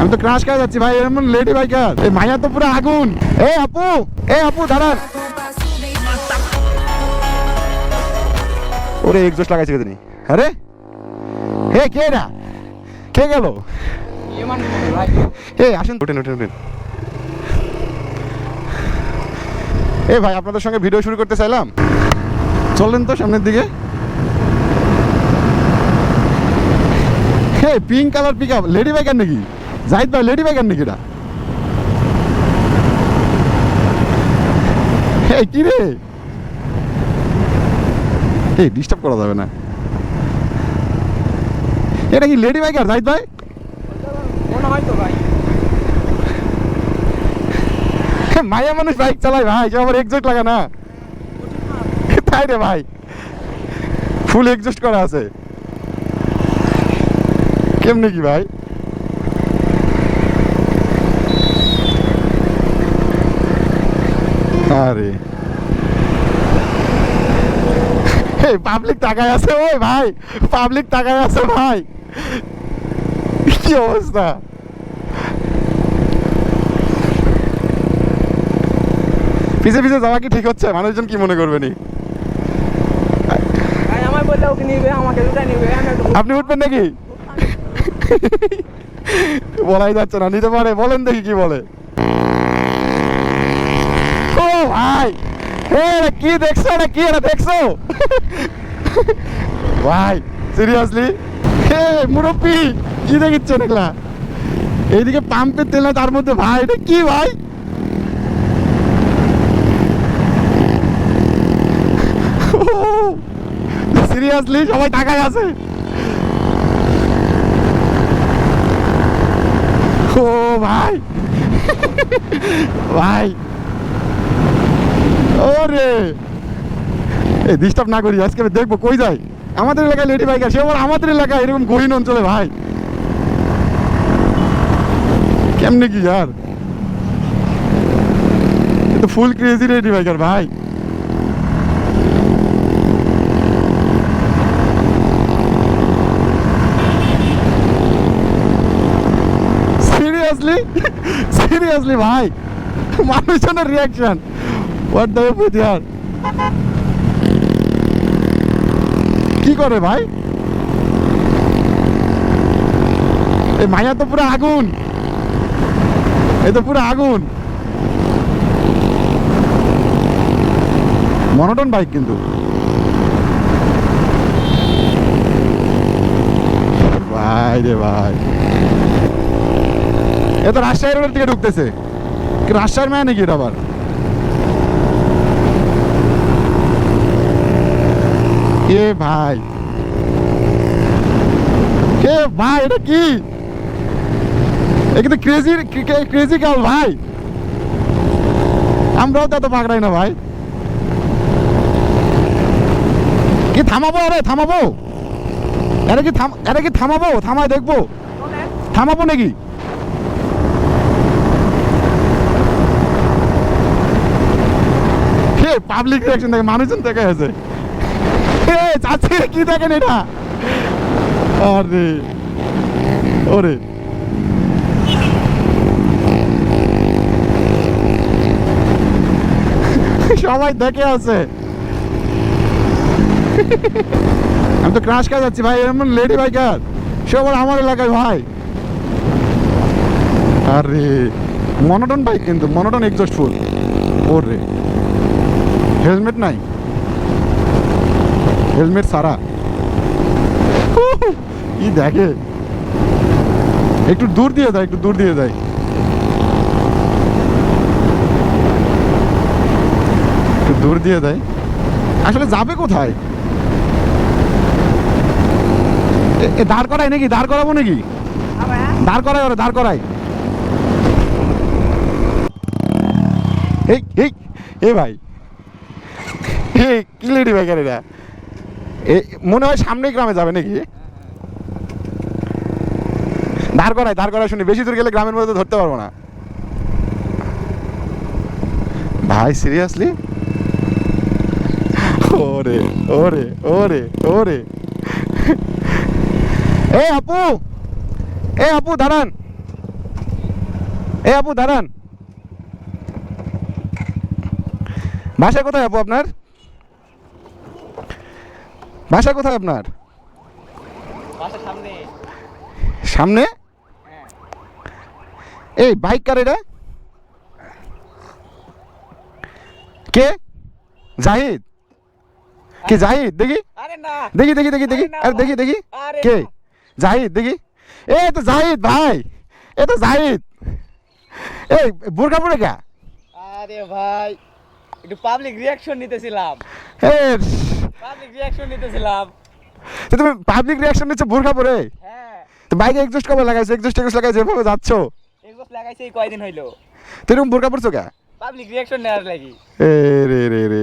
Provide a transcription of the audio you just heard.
আমি তো ক্রাশ খেয়ে যাচ্ছি ভাই, এমন লেডি বাইকার। এই মাইয়া তো পুরো আগুন। এই আপু দাঁড়ান। ওরে এক্সজস্ট লাগাইছে তিনি। আরে হে কে না, কে গেল? আসেন, ওঠেন। এ ভাই, আপনাদের সঙ্গে ভিডিও শুরু করতে চাইলাম, চললেন তো সামনের দিকে। Hey pink colour pick up, lady biker নাকি? জাহিদ ভাই লেডি বাইকার নাকি এটা? হে কি রে, এই ডিস্টার্ব করা যাবে না। এটা কি লেডি বাইকার জাহিদ ভাই? মনে হয় তো ভাই। মাইয়া মানুষ বাইক চালায় ভাই, কেউ আবার এক্সজস্ট লাগা না তাই রে ভাই, ফুল এক্সজস্ট করা আছে। কেমনে কি ভাই? আরে পাবলিক তাকায় আছে, ওই ভাই পাবলিক তাকায় আছে ভাই, কি অবস্থা? পিছে পিছে যাওয়া কি ঠিক হচ্ছে? মানুষজন কি মনে করবে নি? আমার বললে ওকে নিবে, আমাকে দুটা নিবে। আপনি উঠবেন নাকি? বলাই যাচ্ছে না, নিতে পারে। বলেন দেখি কি বলে। ও ভাই, কি দেখছো? এটা কি এটা দেখছো ভাই? সিরিয়াসলি মুরব্বি কি দেখিচ্ছেন এগুলা? এইদিকে পাম্পের তেল না, তার মধ্যে ভাই এটা কি ভাই? সিরিয়াসলি সবাই তাকায় আছে। ও ভাই ভাই, ওরে এই ডিস্টার্ব না করি, আজকে দেখবো কই যায়। আমাদের এলাকায় লেডি বাইকার, সে আবার আমাদের এলাকায় এরকম গহীন অঞ্চলে ভাই, কেমনে কি यार? এ তো ফুল ক্রেজি লেডি বাইকার ভাই। সিরিয়াসলি ভাই, মানুষজনের রিয়াকশন হোয়াট দ্য ফুড यार। কি করে ভাই? এই মাইয়া তো পুরো আগুন, এই তো পুরো আগুন। মনোটন বাইক কিন্তু ভাই রে ভাই। এ তো রাজশাহী রোডের দিকে ঢুকতেছে। রাজশাহীর মেয়ে নাকি এটা আবার? এ ভাই, এ ভাই এটা কি? এ কিন্তু ক্রেজি গার্ল ভাই। আমরাও তো এত পাকড়াই না ভাই। কি থামাবো? আরে থামাবো, এটা কি থামাবো? থামায় দেখবো, থামাবো নাকি? পাবলিক রিয়াকশন দেখে মানুষজন দেখে আছে। চাচ্ছি কি দেখেন এটা? আরে ওরে সবাই দেখে আছে। আমি তো ক্রাশ খেয়ে যাচ্ছি ভাই, এমন লেডি বাইকার, সে আবার আমার এলাকায় ভাই। আরে মনোটন বাইক কিন্তু, মনোটন এক্সজস্ট ফুল। ওরে হেলমেট নাই, হেলমেট সারা। কি দেখে? একটু দূর দিয়ে দেয়, একটু দূর দিয়ে দেয়, একটু দূর দিয়ে দেয়। আসলে যাবে কোথায়? দাঁড় করায় নাকি? দাঁড় করাবো নাকি? দাঁড় করায়, ওরা দাঁড় করায়। এই ভাই, কি লেডি বাইকার এরা? মনে হয় সামনেই গ্রামে যাবে নাকি? দাঁড় করায় শুনি, বেশি দূর গেলে গ্রামের মধ্যে ধরতে পারবো না ভাই। সিরিয়াসলি ওরে ওরে ওরে ওরে। এ আপু দাঁড়ান। এই আপু দাঁড়ান, বাসা কোথায় আপু আপনার? বাসা কোথায় আপনার? বাসার সামনে। সামনে? হ্যাঁ। এই বাইক কার এটা? কে? জাহিদ? কি জাহিদ? দেখি আরে না। দেখি দেখি দেখি দেখি, আরে না আরে দেখি ভাই। দেখি আরে কে? না। জাহিদ দেখি। এ তো জাহিদ ভাই, এ তো জাহিদ। এই বোরকা পরে কে? আরে ভাই একটু পাবলিক রিয়াকশন নিতেছিলাম। এ পাবলিক রিয়াকশন নিতেছিলাম। তো তুমি পাবলিক রিয়াকশন নিচ্ছ বোরকা পরে? হ্যাঁ। তো বাইকে এক্সস্ট কবে লাগাইছো? এক্সস্ট লাগাই যেভাবে যাচ্ছ, এগুলো লাগাইছে এই কয়দিন হইলো। তো এরকম বোরকা পরছো কে? পাবলিক রিয়াকশন নেওয়ার লাগি। এ রে রে রে